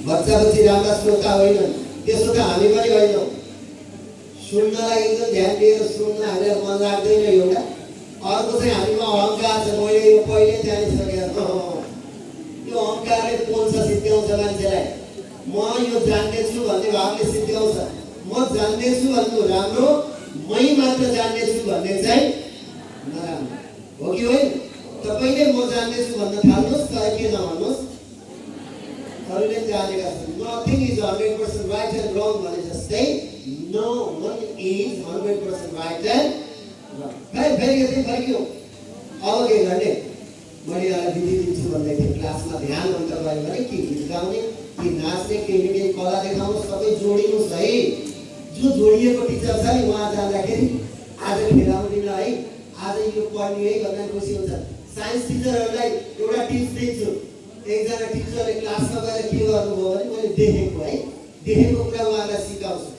बच्चा बच्ची राम्रा श्रोता होइनन्, त्यसो त हामी पनि होइनौँ। सुन्नलाई एकदम ध्यान दिएर सुन्न हामीलाई मन लाग्दैन एउटा। अर्को चाहिँ हामीमा अहङ्कार छ, मैले यो पहिले जानिसकेको। यो अहङ्कारले पोल्छ, सिद्ध्याउँछ मान्छेलाई। म यो जान्नेछु भन्ने भावले सिद्ध्याउँछ। म जान्नेछु भन्नु राम्रो, मै मात्र जान्नेछु भन्ने चाहिँ नराम्रो हो कि होइन? तपाईँले म जान्नेछु भन्न थाल्नुहोस्, तर के नभन्नुहोस्, अरूले जानेका छन्। Nothing is 100% right and wrong भने जस्तै no one is 100% right and wrong. फेरि यति फर्क्यो। अब के गर्ने? मैले यहाँलाई विधि दिन्छु भन्दै थिएँ, क्लासमा ध्यान अन्तर गऱ्यो भने कि गीत गाउने कि नाच्ने केही न केही कला देखाउनु, सबै जोडिनुहोस् है। जो जोडिएको टिचर छ नि उहाँ जाँदाखेरि आज खेलाउँदिन है, आज यो पढ्ने है भन्दा खुसी हुन्छ। साइन्स टिचरहरूलाई एउटा टिप्स दिन्छु। एकजना टिचरले क्लासमा गएर के गर्नुभयो भने मैले देखेको है, देखेको कुरा उहाँलाई सिकाउँछु।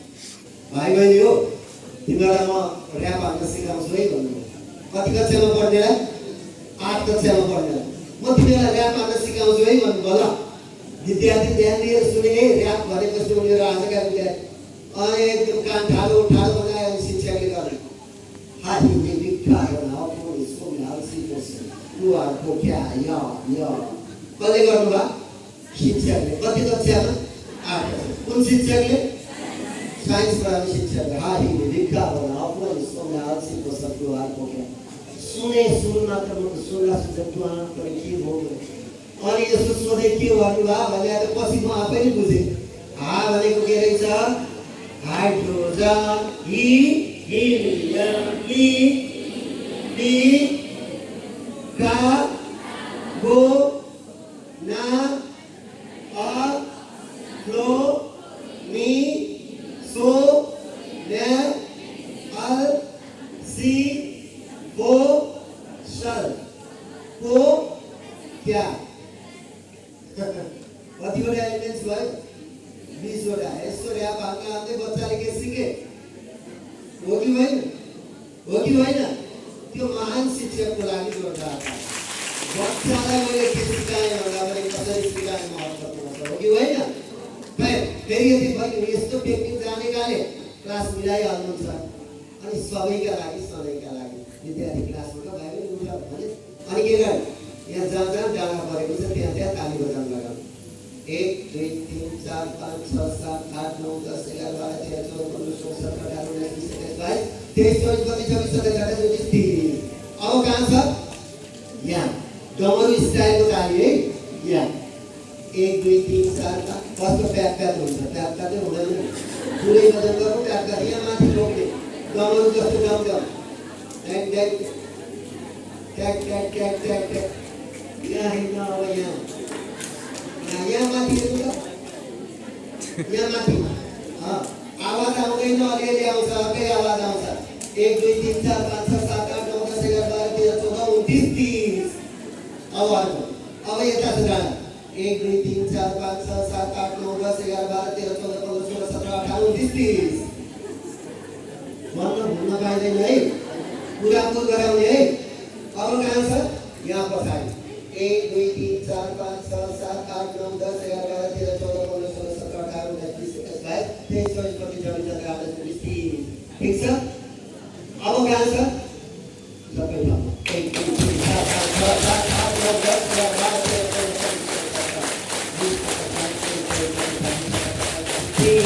भाइ बहिनी हो, तिमीलाई म ऱ्याप हान्न सिकाउँछु है भन्नुभयो। कति कक्षामा पढ्नेलाई? 8 कक्षामा पढ्नेलाई म तिमीलाई ऱ्याप हान्न सिकाउँछु है भन्नुभयो। ल विद्यार्थी ध्यान दिएर सुने है, ऱ्याप भनेपछि उनीहरू आजका विद्यार्थी अनि एकदम कान ठाडो ठाडो बनायो। अनि शिक्षकले गर्ने हाहिने विकार नाउको सोनासी पर्सन कुवाको क्या या कसले गर्नुभयो? शिक्षकले। कति कक्षामा? 8 कक्षा। कुन शिक्षकले? साइन्स पढाउने शिक्षकले। हाहिने विकार नाउको सोनासी पर्सन कुवाको क्या सुने सुन मात्र सुन्ला सुझ्छु आँखाले के हो। अनि यसो सोधे के भन्नुभयो भने त पछि म आफै नै बुझेँ। हा भनेको के रहेछ? हाइड्रोजन, हिलियम, को क्या कतिवटा एलिमेन्ट्स भयो? 20 वटा। यसको ऱ्याप हाल्न हाल्दै बच्चाले के सिके? हो कि होइन? हो कि होइन? त्यो महान शिक्षकको लागि जोरदार छ। बच्चालाई मैले के सिकाएँ भन्दा पनि कसरी सिकाएँ महत्त्वपूर्ण छ, हो कि होइन? फेरि यति भयो, यस्तो टेक्निक जानेकाले क्लास मिलाइहाल्नुहुन्छ। अनि सबैका लागि, सधैँका लागि विद्यार्थी क्लासमा त भाइ पनि उठ्छ भने अनि के गर्ने? यहाँ जहाँ जहाँ डाँडा परेको छ त्यहाँ त्यहाँ ताली बजाउन लगाउनु। 1 2 3 4 5 6 7 8 9 10 11 12 13 14 15 16 17 18 19 20 21 22 23 24 25 26 27 28 29 30। अब कहाँ छ? यहाँ डमरू स्टाइलको ताली है। यहाँ 1 2 3 4 5 कस्तो प्याक प्याक हुन्छ? प्याक प्याक चाहिँ हुँदैन। पुरै वजन गर्नु प्याक प्याक। यहाँ माथि रोक्ने डमरू जस्तो डम डम ट्याक ट्याक ट्याक ट्याक ट्याक ट्याक ट्याक। यहाँ हिँड्न अब यहाँ माथि हेर्नु त, यहाँ माथि आवाज आउँदैन, अलिअलि आउँछ, अर्कै आवाज आउँछ। 1 2 3 4 5 6 7 8 9 10 11 12 13 14 29 30। अब अर्को, अब यता छ डाँडा। 1 2 3 4 5 6 7 8 9 10 11 12 13 14 15 16 17 18 29 30। भन्न भुल्न पाइँदैन है, पुरापुर गराउने है। अब कहाँ छ? यहाँ पछाडि 1 2 3 4 5 6 7 8 9 10 11 12 13 14 15 16 17 18 19 20 21 22 23 24 25 26 27 28 29 30। ठिक छ?